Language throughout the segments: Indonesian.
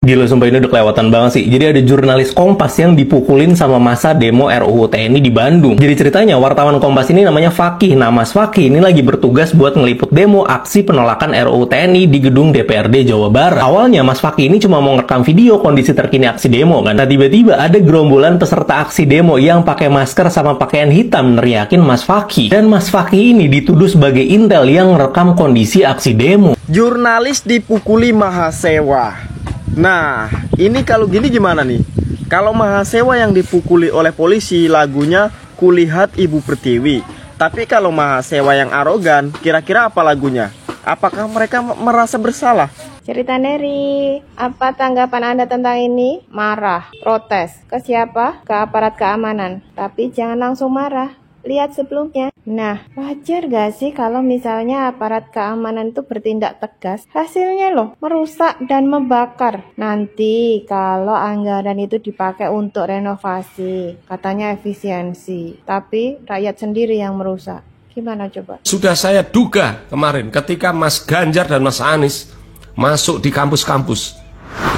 Gila, sumpah ini udah kelewatan banget sih. Jadi ada jurnalis Kompas yang dipukulin sama masa demo RUU TNI di Bandung. Jadi ceritanya wartawan Kompas ini namanya Fakih. Nah, Mas Fakih ini lagi bertugas buat ngeliput demo aksi penolakan RUU TNI di gedung DPRD Jawa Barat. Awalnya Mas Fakih ini cuma mau ngerekam video kondisi terkini aksi demo kan. Nah, tiba-tiba ada gerombolan peserta aksi demo yang pakai masker sama pakaian hitam neriakin Mas Fakih. Dan Mas Fakih ini dituduh sebagai intel yang ngerekam kondisi aksi demo. Jurnalis dipukuli Mahasewa. Nah, ini kalau gini gimana nih? Kalau Mahasewa yang dipukuli oleh polisi lagunya Kulihat Ibu Pertiwi. Tapi kalau Mahasewa yang arogan, kira-kira apa lagunya? Apakah mereka merasa bersalah? Cerita Neri, apa tanggapan Anda tentang ini? Marah, protes. Ke siapa? Ke aparat keamanan. Tapi jangan langsung marah. Lihat sebelumnya. Nah, wajar gak sih kalau misalnya aparat keamanan itu bertindak tegas? Hasilnya loh, merusak dan membakar. Nanti kalau anggaran itu dipakai untuk renovasi, katanya efisiensi. Tapi rakyat sendiri yang merusak. Gimana coba? Sudah saya duga kemarin ketika Mas Ganjar dan Mas Anies masuk di kampus-kampus,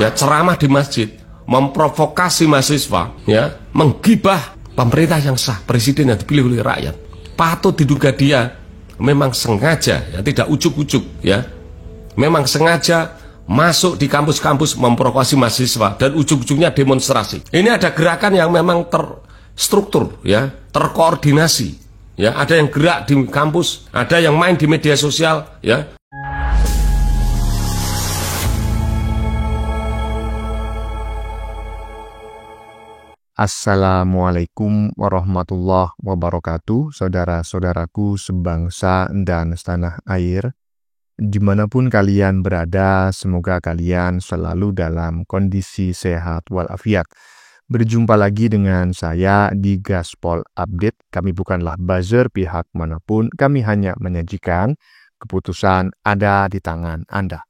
ya, ceramah di masjid, memprovokasi mahasiswa, ya, menggibah pemerintah yang sah, presiden yang dipilih oleh rakyat. Patut diduga dia memang sengaja, ya, tidak ujuk-ujuk, ya, memang sengaja masuk di kampus-kampus memprovokasi mahasiswa dan ujung-ujungnya demonstrasi. Ini ada gerakan yang memang terstruktur, ya, terkoordinasi, ya, ada yang gerak di kampus, ada yang main di media sosial, ya. Assalamualaikum warahmatullahi wabarakatuh, saudara-saudaraku sebangsa dan setanah air. Dimanapun kalian berada, semoga kalian selalu dalam kondisi sehat walafiat. Berjumpa lagi dengan saya di Gaspol Update. Kami bukanlah buzzer pihak manapun, kami hanya menyajikan keputusan ada di tangan Anda.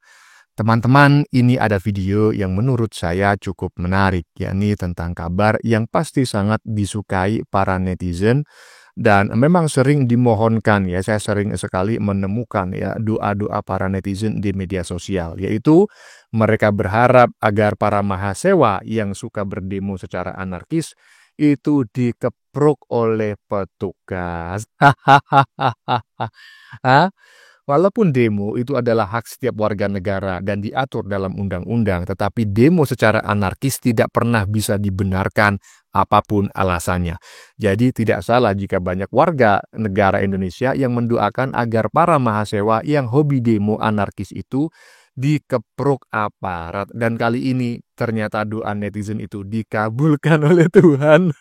Teman-teman, ini ada video yang menurut saya cukup menarik, yakni tentang kabar yang pasti sangat disukai para netizen dan memang sering dimohonkan, ya, saya sering sekali menemukan, ya, doa-doa para netizen di media sosial, yaitu mereka berharap agar para mahasiswa yang suka berdemo secara anarkis itu dikepruk oleh petugas. Hahaha. Walaupun demo itu adalah hak setiap warga negara dan diatur dalam undang-undang, tetapi demo secara anarkis tidak pernah bisa dibenarkan apapun alasannya. Jadi tidak salah jika banyak warga negara Indonesia yang mendoakan agar para mahasiswa yang hobi demo anarkis itu dikepruk aparat. Dan kali ini ternyata doa netizen itu dikabulkan oleh Tuhan.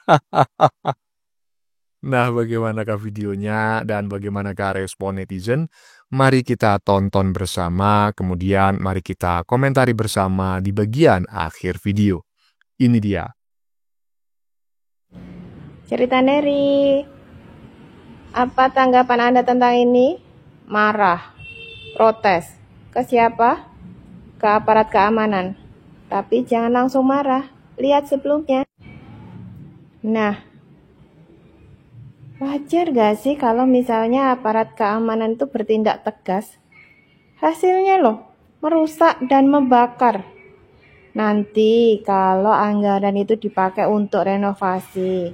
Nah, bagaimanakah videonya dan bagaimanakah respon netizen? Mari kita tonton bersama, kemudian mari kita komentari bersama di bagian akhir video. Ini dia. Cerita Neri, apa tanggapan Anda tentang ini? Marah, protes. Ke siapa? Ke aparat keamanan. Tapi jangan langsung marah. Lihat sebelumnya. Nah, wajar gak sih kalau misalnya aparat keamanan itu bertindak tegas? Hasilnya loh, merusak dan membakar. Nanti kalau anggaran itu dipakai untuk renovasi,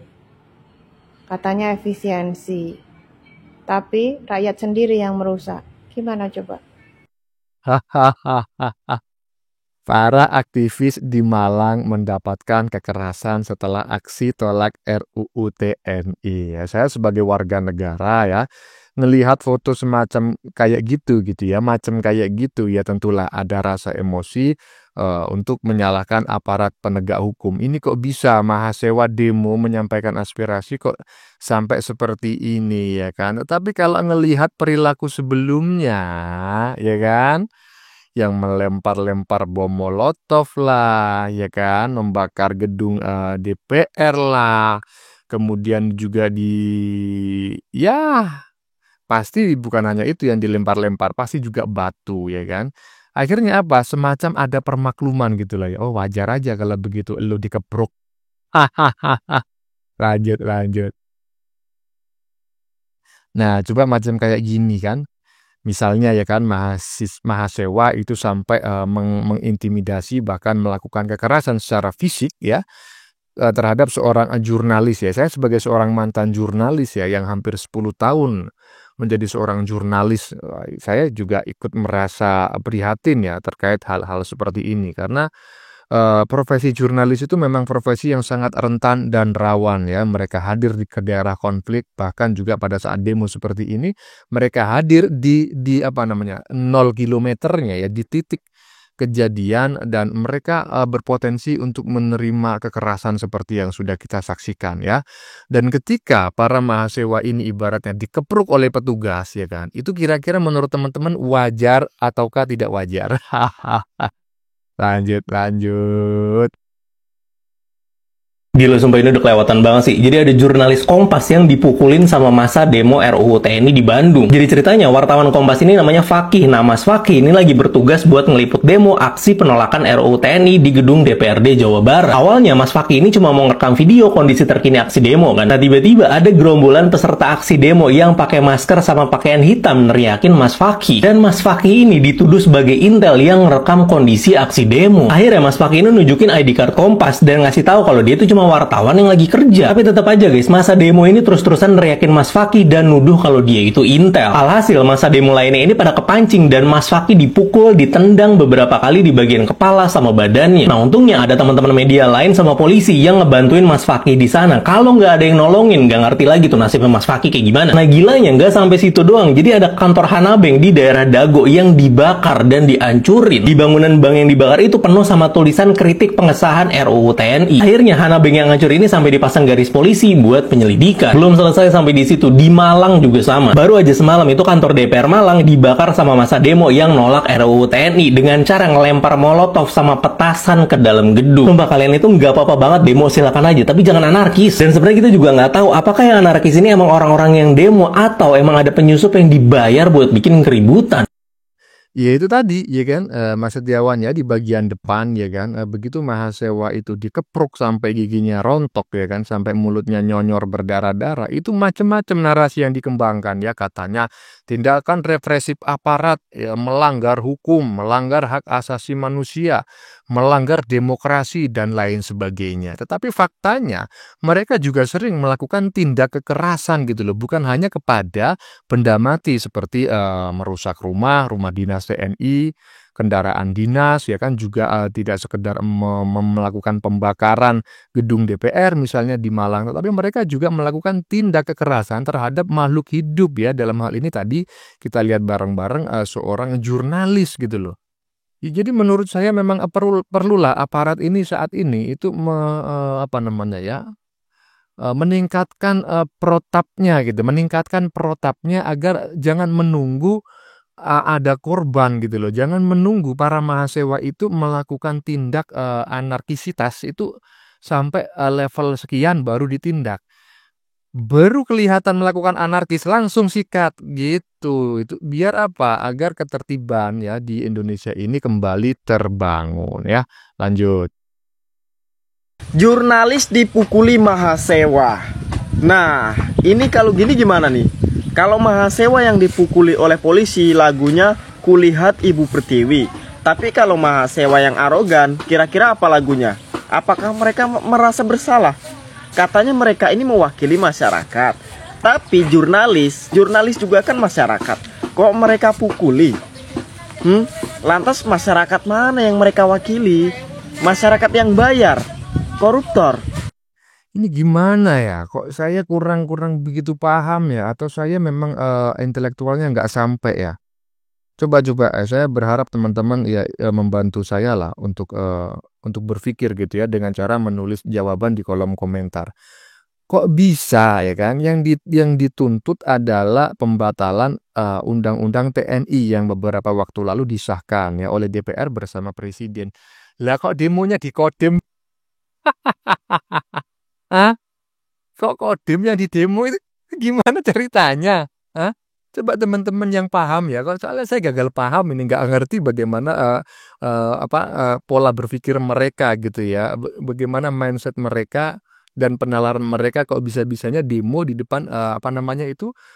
katanya efisiensi. Tapi rakyat sendiri yang merusak. Gimana coba? Hahaha. Para aktivis di Malang mendapatkan kekerasan setelah aksi tolak RUU TNI. Ya, saya sebagai warga negara, ya, ngelihat foto semacam kayak gitu ya, macam kayak gitu, ya, tentulah ada rasa emosi untuk menyalahkan aparat penegak hukum. Ini kok bisa mahasiswa demo menyampaikan aspirasi kok sampai seperti ini, ya kan? Tapi kalau ngelihat perilaku sebelumnya, ya kan, yang melempar-lempar bom molotov lah, ya kan, membakar gedung DPR lah, kemudian juga ya, pasti bukan hanya itu yang dilempar-lempar, pasti juga batu, ya kan. Akhirnya apa? Semacam ada permakluman gitu lah, ya. Oh, wajar aja kalau begitu lu dikepruk. Hahaha. Lanjut. Nah, coba macam kayak gini kan. Misalnya ya kan mahasiswa itu sampai mengintimidasi bahkan melakukan kekerasan secara fisik ya terhadap seorang jurnalis ya. Saya sebagai seorang mantan jurnalis ya yang hampir 10 tahun menjadi seorang jurnalis, saya juga ikut merasa prihatin ya terkait hal-hal seperti ini karena profesi jurnalis itu memang profesi yang sangat rentan dan rawan ya. Mereka hadir ke daerah konflik, bahkan juga pada saat demo seperti ini, mereka hadir di apa namanya 0 kilometernya ya, di titik kejadian dan mereka berpotensi untuk menerima kekerasan seperti yang sudah kita saksikan ya. Dan ketika para mahasiswa ini ibaratnya dikepruk oleh petugas ya kan, itu kira-kira menurut teman-teman wajar ataukah tidak wajar? Lanjut. Gila, sumpah ini udah kelewatan banget sih. Jadi ada jurnalis Kompas yang dipukulin sama masa demo RUU TNI di Bandung. Jadi ceritanya wartawan Kompas ini namanya Fakih. Nah, Mas Fakih ini lagi bertugas buat ngeliput demo aksi penolakan RUU TNI di gedung DPRD Jawa Barat. Awalnya Mas Fakih ini cuma mau ngerekam video kondisi terkini aksi demo kan. Nah, tiba-tiba ada gerombolan peserta aksi demo yang pakai masker sama pakaian hitam neriakin Mas Fakih. Dan Mas Fakih ini dituduh sebagai intel yang ngerekam kondisi aksi demo. Akhirnya Mas Fakih ini nunjukin ID card Kompas dan ngasih tahu kalau dia itu cuma wartawan yang lagi kerja. Tapi tetap aja guys, masa demo ini terus-terusan neriakin Mas Fakih dan nuduh kalau dia itu intel. Alhasil masa demo lainnya ini pada kepancing dan Mas Fakih dipukul, ditendang beberapa kali di bagian kepala sama badannya. Nah, untungnya ada teman-teman media lain sama polisi yang ngebantuin Mas Fakih di sana. Kalau nggak ada yang nolongin, nggak ngerti lagi tuh nasibnya Mas Fakih kayak gimana. Nah, gilanya nggak sampai situ doang. Jadi ada kantor Hanabeng di daerah Dago yang dibakar dan dihancurin. Di bangunan bank yang dibakar itu penuh sama tulisan kritik pengesahan RUU TNI. Akhirnya Hanabeng yang hancur ini sampai dipasang garis polisi buat penyelidikan. Belum selesai sampai di situ, di Malang juga sama. Baru aja semalam itu kantor DPR Malang dibakar sama masa demo yang nolak RUU TNI dengan cara ngelempar molotov sama petasan ke dalam gedung. Sumpah kalian itu nggak apa-apa banget demo, silakan aja, tapi jangan anarkis. Dan sebenarnya kita juga nggak tahu apakah yang anarkis ini emang orang-orang yang demo atau emang ada penyusup yang dibayar buat bikin keributan. Ya itu tadi ya kan Mas Setiawan ya di bagian depan ya kan begitu mahasiswa itu dikepruk sampai giginya rontok ya kan sampai mulutnya nyonyor berdarah-darah itu macam-macam narasi yang dikembangkan ya katanya tindakan represif aparat ya, melanggar hukum, melanggar hak asasi manusia, melanggar demokrasi dan lain sebagainya. Tetapi faktanya mereka juga sering melakukan tindak kekerasan gitu loh, bukan hanya kepada benda mati seperti merusak rumah dinas TNI, kendaraan dinas ya kan juga tidak sekedar melakukan pembakaran gedung DPR misalnya di Malang, tetapi mereka juga melakukan tindak kekerasan terhadap makhluk hidup ya. Dalam hal ini tadi kita lihat bareng-bareng seorang jurnalis gitu loh. Ya, jadi menurut saya memang perlulah aparat ini saat ini itu meningkatkan protapnya gitu, meningkatkan protapnya agar jangan menunggu ada korban gitu loh. Jangan menunggu para mahasiswa itu melakukan tindak anarkisitas itu sampai level sekian baru ditindak. Baru kelihatan melakukan anarkis langsung sikat gitu. Itu biar apa? Agar ketertiban ya di Indonesia ini kembali terbangun ya. Lanjut. Jurnalis dipukuli mahasiswa. Nah, ini kalau gini gimana nih? Kalau mahasiswa yang dipukuli oleh polisi lagunya Kulihat Ibu Pertiwi. Tapi kalau mahasiswa yang arogan, kira-kira apa lagunya? Apakah mereka merasa bersalah? Katanya mereka ini mewakili masyarakat. Tapi jurnalis juga kan masyarakat. Kok mereka pukuli? Lantas masyarakat mana yang mereka wakili? Masyarakat yang bayar, koruptor. Ini gimana ya? Kok saya kurang begitu paham ya? Atau saya memang intelektualnya nggak sampai ya? Coba saya berharap teman-teman ya membantu saya lah untuk berpikir gitu ya dengan cara menulis jawaban di kolom komentar. Kok bisa ya kan? Yang dituntut adalah pembatalan undang-undang TNI yang beberapa waktu lalu disahkan ya oleh DPR bersama Presiden. Lah kok demonya dikodem? Hah? Kok kodem yang di demo itu gimana ceritanya? Hah? Coba teman-teman yang paham ya, kalau soalnya saya gagal paham ini, nggak ngerti bagaimana pola berpikir mereka gitu ya, bagaimana mindset mereka dan penalaran mereka kok bisa-bisanya demo di depan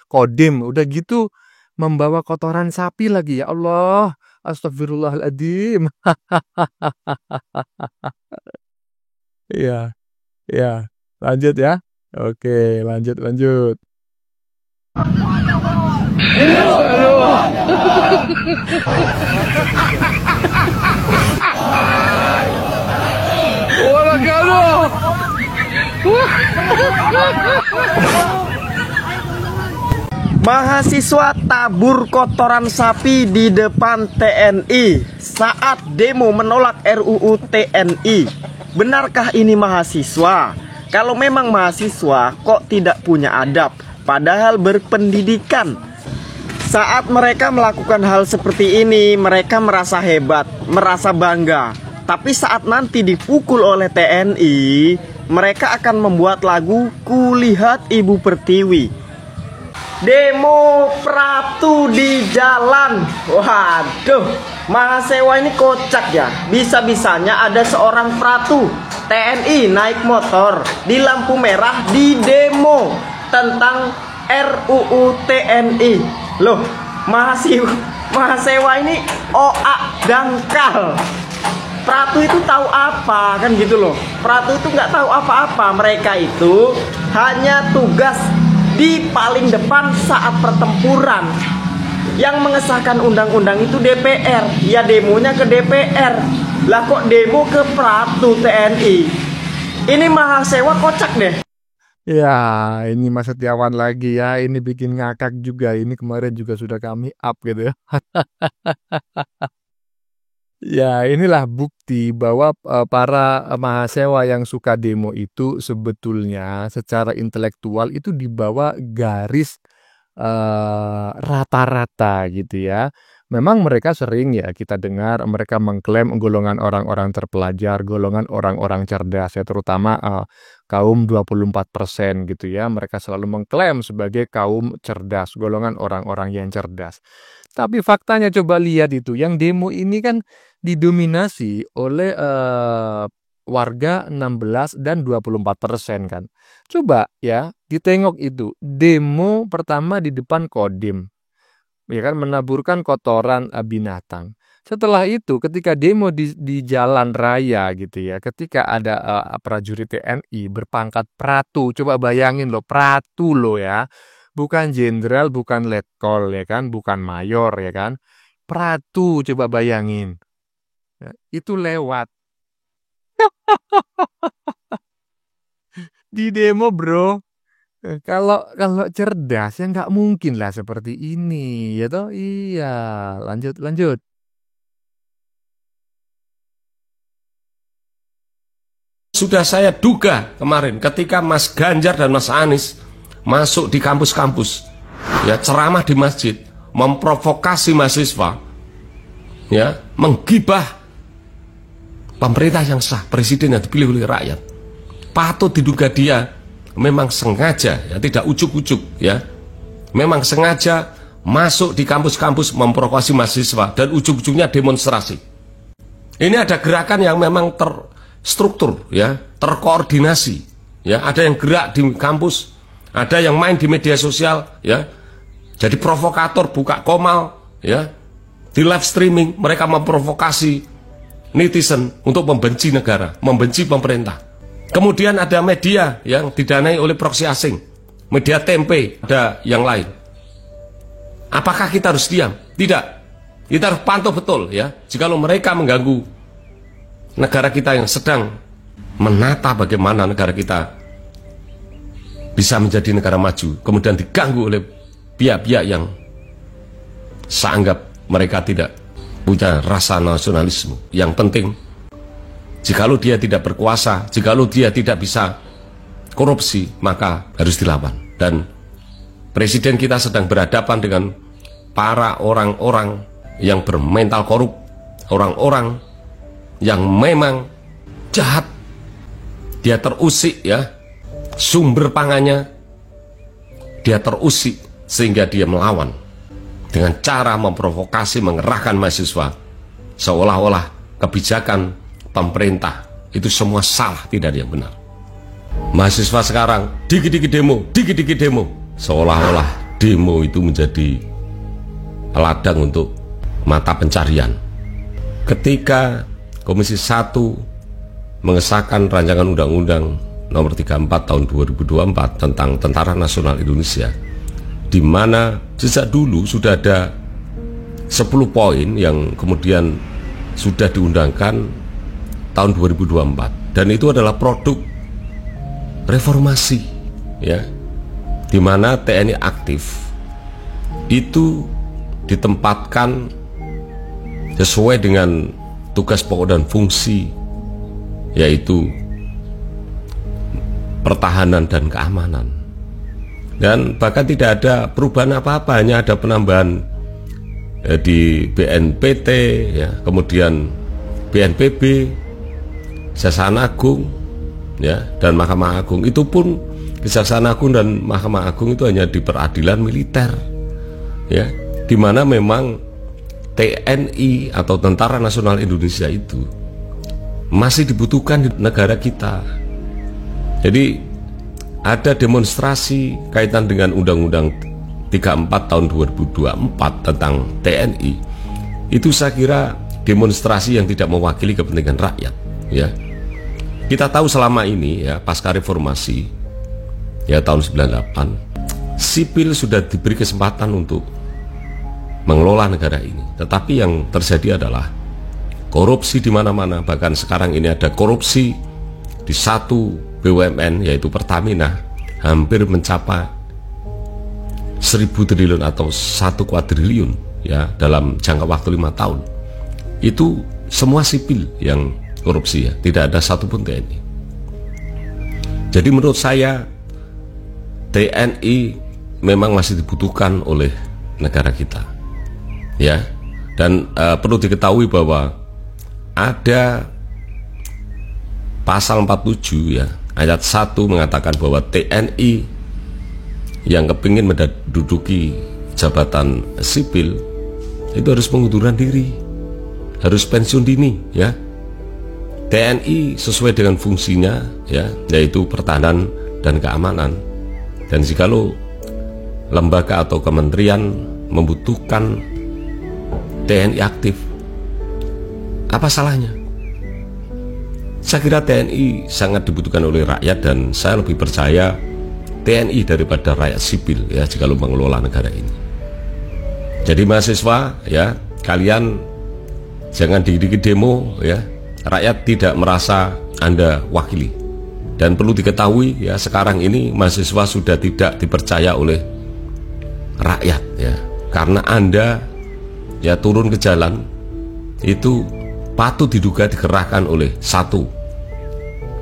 kodem, udah gitu membawa kotoran sapi lagi, ya Allah. Astagfirullahaladzim. Iya, iya. Lanjut ya. Oke, lanjut. Mahasiswa tabur kotoran sapi di depan TNI saat demo menolak RUU TNI. Benarkah ini mahasiswa? Kalau memang mahasiswa, kok tidak punya adab, padahal berpendidikan? Saat mereka melakukan hal seperti ini, mereka merasa hebat, merasa bangga. Tapi saat nanti dipukul oleh TNI, mereka akan membuat lagu Kulihat Ibu Pertiwi. Demo Pratu di jalan. Waduh, mahasiswa ini kocak ya. Bisa-bisanya ada seorang Pratu TNI naik motor di lampu merah di demo tentang RUU TNI. Loh, mahasiswa ini oak dangkal. Pratu itu tahu apa kan gitu loh. Pratu itu nggak tahu apa-apa. Mereka itu hanya tugas di paling depan saat pertempuran. Yang mengesahkan undang-undang itu DPR. Ya demonya ke DPR. Lah kok demo ke Pratu TNI? Ini mahasiswa kocak deh. Ya, ini Mas Setiawan lagi ya. Ini bikin ngakak juga. Ini kemarin juga sudah kami up gitu ya. Ya, inilah bukti bahwa para mahasiswa yang suka demo itu sebetulnya secara intelektual itu di bawah garis rata-rata gitu ya. Memang mereka sering ya kita dengar mereka mengklaim golongan orang-orang terpelajar, golongan orang-orang cerdas ya, terutama kaum 24% gitu ya. Mereka selalu mengklaim sebagai kaum cerdas, golongan orang-orang yang cerdas. Tapi faktanya coba lihat itu, yang demo ini kan didominasi oleh warga 16 dan 24% kan. Coba ya, ditengok itu. Demo pertama di depan Kodim. Ya kan, menaburkan kotoran binatang. Setelah itu ketika demo di jalan raya gitu ya, ketika ada prajurit TNI berpangkat Pratu, coba bayangin loh, Pratu loh ya. Bukan jenderal, bukan letkol ya kan, bukan mayor ya kan. Pratu coba bayangin. Ya, itu lewat di demo, bro. Kalau cerdas ya nggak mungkin lah seperti ini ya toh. Iya, lanjut. Sudah saya duga kemarin ketika Mas Ganjar dan Mas Anies masuk di kampus-kampus, ya, ceramah di masjid, memprovokasi mahasiswa, ya, menggibah pemerintah yang sah, presiden yang dipilih oleh rakyat. Patut diduga dia memang sengaja, ya, tidak ujuk-ujuk, ya, memang sengaja masuk di kampus-kampus memprovokasi mahasiswa dan ujung-ujungnya demonstrasi. Ini ada gerakan yang memang terstruktur, ya, terkoordinasi, ya, ada yang gerak di kampus, ada yang main di media sosial, ya, jadi provokator, buka komal, ya, di live streaming mereka memprovokasi netizen untuk membenci negara, membenci pemerintah. Kemudian ada media yang didanai oleh proksi asing, media tempe, ada yang lain. Apakah kita harus diam? Tidak. Kita harus pantau betul, ya. Jikalau mereka mengganggu negara kita yang sedang menata bagaimana negara kita bisa menjadi negara maju, kemudian diganggu oleh pihak-pihak yang saya anggap mereka tidak punya rasa nasionalisme. Yang penting, jikalau dia tidak berkuasa, jikalau dia tidak bisa korupsi, maka harus dilawan. Dan presiden kita sedang berhadapan dengan para orang-orang yang bermental korup, orang-orang yang memang jahat. Dia terusik, ya, sumber pangannya dia terusik sehingga dia melawan dengan cara memprovokasi, mengerahkan mahasiswa, seolah-olah kebijakan pemerintah itu semua salah, tidak ada yang benar. Mahasiswa sekarang dikit-dikit demo, seolah-olah demo itu menjadi ladang untuk mata pencarian. Ketika Komisi 1 mengesahkan rancangan Undang-Undang Nomor 34 Tahun 2024 tentang Tentara Nasional Indonesia, di mana sejak dulu sudah ada 10 poin yang kemudian sudah diundangkan tahun 2024, dan itu adalah produk reformasi, ya, di mana TNI aktif itu ditempatkan sesuai dengan tugas pokok dan fungsi, yaitu pertahanan dan keamanan. Dan bahkan tidak ada perubahan apa-apa, hanya ada penambahan di BNPT, ya, kemudian BNPB, Kejaksaan Agung, ya, dan Mahkamah Agung. Itu pun Kejaksaan Agung dan Mahkamah Agung itu hanya di peradilan militer, ya, di mana memang TNI atau Tentara Nasional Indonesia itu masih dibutuhkan di negara kita. Jadi ada demonstrasi kaitan dengan Undang-Undang 34 tahun 2024 tentang TNI. Itu saya kira demonstrasi yang tidak mewakili kepentingan rakyat, ya. Kita tahu selama ini, ya, pasca reformasi, ya, tahun 98, sipil sudah diberi kesempatan untuk mengelola negara ini. Tetapi yang terjadi adalah korupsi di mana-mana. Bahkan sekarang ini ada korupsi di satu BUMN, yaitu Pertamina, hampir mencapai 1.000 triliun atau 1 kuadriliun, ya, dalam jangka waktu 5 tahun. Itu semua sipil yang korupsi, ya, tidak ada satupun TNI. Jadi menurut saya TNI memang masih dibutuhkan oleh negara kita, ya. Dan perlu diketahui bahwa ada pasal 47, ya, ayat 1 mengatakan bahwa TNI yang kepingin menduduki jabatan sipil itu harus pengunduran diri, harus pensiun dini, ya. TNI sesuai dengan fungsinya, ya, yaitu pertahanan dan keamanan. Dan jikalau lembaga atau kementerian membutuhkan TNI aktif, apa salahnya? Saya kira TNI sangat dibutuhkan oleh rakyat, dan saya lebih percaya TNI daripada rakyat sipil, ya, jikalau mengelola negara ini. Jadi mahasiswa, ya, kalian jangan dikit-dikit demo, ya. Rakyat tidak merasa Anda wakili. Dan perlu diketahui, ya, sekarang ini mahasiswa sudah tidak dipercaya oleh rakyat, ya, karena Anda, ya, turun ke jalan itu patut diduga dikerahkan oleh satu,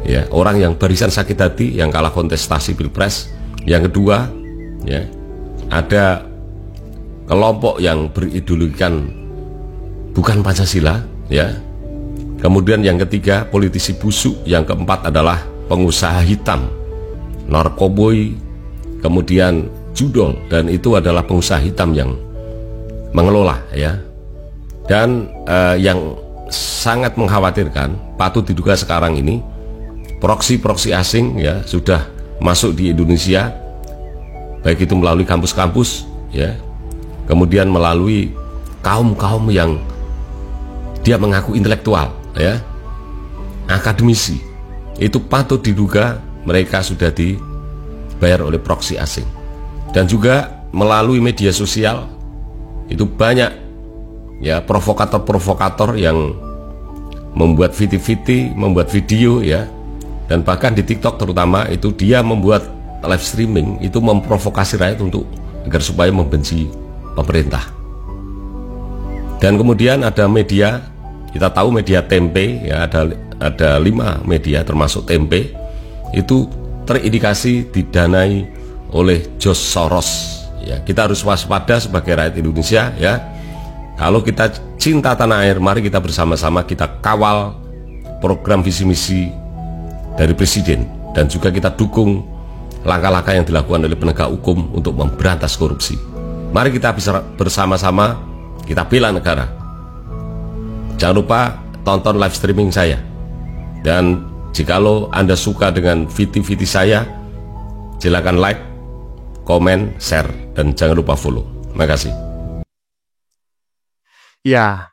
ya, orang yang barisan sakit hati yang kalah kontestasi pilpres. Yang kedua, ya, ada kelompok yang berideologikan bukan Pancasila, ya. Kemudian yang ketiga, politisi busuk. Yang keempat adalah pengusaha hitam, narkoboy, kemudian judol, dan itu adalah pengusaha hitam yang mengelola, ya. Dan yang sangat mengkhawatirkan, patut diduga sekarang ini proksi-proksi asing, ya, sudah masuk di Indonesia, baik itu melalui kampus-kampus, ya, kemudian melalui kaum-kaum yang dia mengaku intelektual, ya, akademisi. Itu patut diduga mereka sudah dibayar oleh proksi asing. Dan juga melalui media sosial itu banyak, ya, provokator-provokator yang membuat video, membuat video, ya, dan bahkan di TikTok terutama itu dia membuat live streaming, itu memprovokasi rakyat untuk agar supaya membenci pemerintah. Dan kemudian ada media, kita tahu media Tempe, ya, ada 5 media termasuk Tempe itu terindikasi didanai oleh George Soros, ya. Kita harus waspada sebagai rakyat Indonesia, ya. Kalau kita cinta tanah air, mari kita bersama-sama kita kawal program visi misi dari Presiden, dan juga kita dukung langkah-langkah yang dilakukan oleh penegak hukum untuk memberantas korupsi. Mari kita bisa bersama-sama kita bela negara. Jangan lupa tonton live streaming saya, dan jikalau Anda suka dengan video-video saya, silakan like, komen, share, dan jangan lupa follow. Terima kasih. Ya,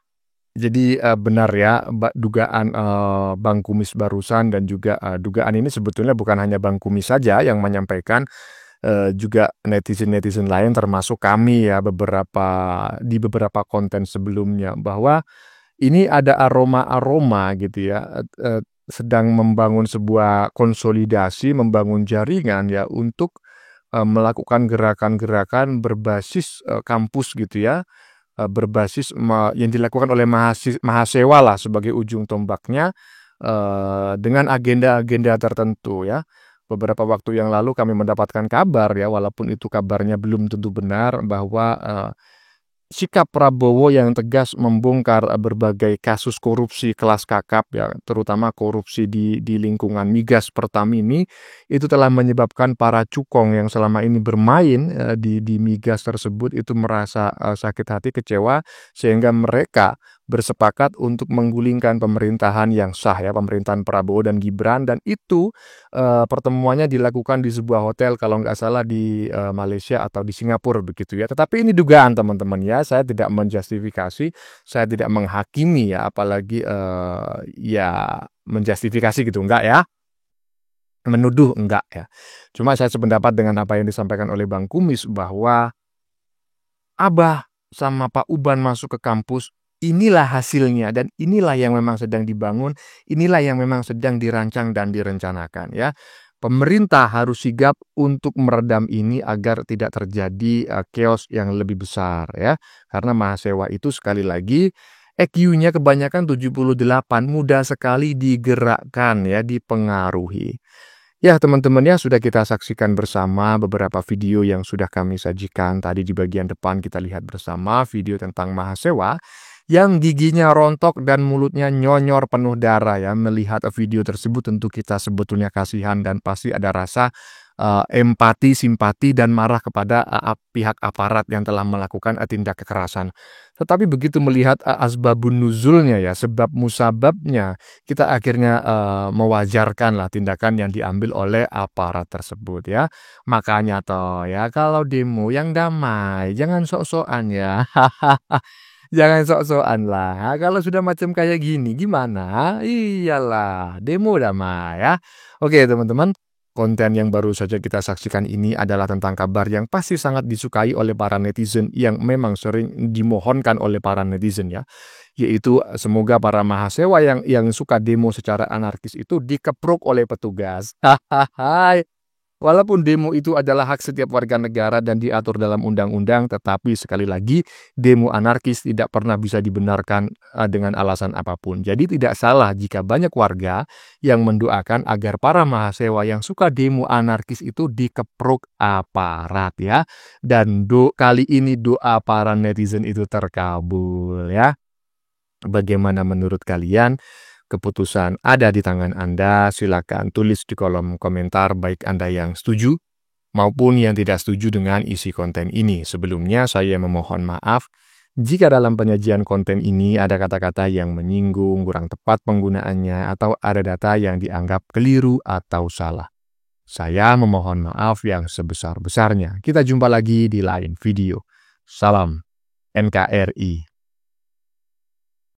jadi benar ya dugaan Bang Kumis barusan dan juga dugaan ini sebetulnya bukan hanya Bang Kumis saja yang menyampaikan, juga netizen-netizen lain termasuk kami ya di beberapa konten sebelumnya bahwa ini ada aroma-aroma gitu ya, sedang membangun sebuah konsolidasi, membangun jaringan ya untuk melakukan gerakan-gerakan berbasis kampus gitu ya, berbasis yang dilakukan oleh mahasiswa lah sebagai ujung tombaknya, dengan agenda-agenda tertentu ya. Beberapa waktu yang lalu kami mendapatkan kabar ya, walaupun itu kabarnya belum tentu benar, bahwa sikap Prabowo yang tegas membongkar berbagai kasus korupsi kelas kakap ya, terutama korupsi di lingkungan migas Pertamini, itu telah menyebabkan para cukong yang selama ini bermain di migas tersebut itu merasa sakit hati, kecewa, sehingga mereka bersepakat untuk menggulingkan pemerintahan yang sah ya, pemerintahan Prabowo dan Gibran, dan itu pertemuannya dilakukan di sebuah hotel kalau nggak salah di Malaysia atau di Singapura begitu ya. Tetapi ini dugaan teman-teman ya, saya tidak menjustifikasi, saya tidak menghakimi ya, apalagi ya menjustifikasi gitu, enggak ya, menuduh enggak ya. Cuma saya sependapat dengan apa yang disampaikan oleh Bang Kumis bahwa Abah sama Pak Uban masuk ke kampus, inilah hasilnya dan inilah yang memang sedang dibangun, inilah yang memang sedang dirancang dan direncanakan ya. Pemerintah harus sigap untuk meredam ini agar tidak terjadi chaos yang lebih besar ya. Karena mahasiswa itu sekali lagi EQ-nya kebanyakan 78, mudah sekali digerakkan ya, dipengaruhi. Ya teman-teman ya, sudah kita saksikan bersama beberapa video yang sudah kami sajikan. Tadi di bagian depan kita lihat bersama video tentang mahasiswa yang giginya rontok dan mulutnya nyonyor penuh darah ya. Melihat video tersebut tentu kita sebetulnya kasihan dan pasti ada rasa empati, simpati, dan marah kepada pihak aparat yang telah melakukan tindak kekerasan. Tetapi begitu melihat asbabun nuzulnya ya, sebab musababnya, kita akhirnya mewajarkan lah tindakan yang diambil oleh aparat tersebut ya. Makanya toh ya, kalau demo yang damai, jangan sok-sokan ya. Jangan sok-sokan lah. Kalau sudah macam kayak gini, gimana? Iyalah, demo damai ya. Oke teman-teman, konten yang baru saja kita saksikan ini adalah tentang kabar yang pasti sangat disukai oleh para netizen, yang memang sering dimohonkan oleh para netizen ya. Yaitu semoga para mahasiswa yang suka demo secara anarkis itu dikepruk oleh petugas. Hahaha. Walaupun demo itu adalah hak setiap warga negara dan diatur dalam undang-undang, tetapi sekali lagi demo anarkis tidak pernah bisa dibenarkan dengan alasan apapun. Jadi tidak salah jika banyak warga yang mendoakan agar para mahasiswa yang suka demo anarkis itu dikepruk aparat ya. Dan kali ini doa para netizen itu terkabul ya. Bagaimana menurut kalian? Keputusan ada di tangan Anda, silakan tulis di kolom komentar baik Anda yang setuju maupun yang tidak setuju dengan isi konten ini. Sebelumnya saya memohon maaf jika dalam penyajian konten ini ada kata-kata yang menyinggung, kurang tepat penggunaannya, atau ada data yang dianggap keliru atau salah. Saya memohon maaf yang sebesar-besarnya. Kita jumpa lagi di lain video. Salam NKRI.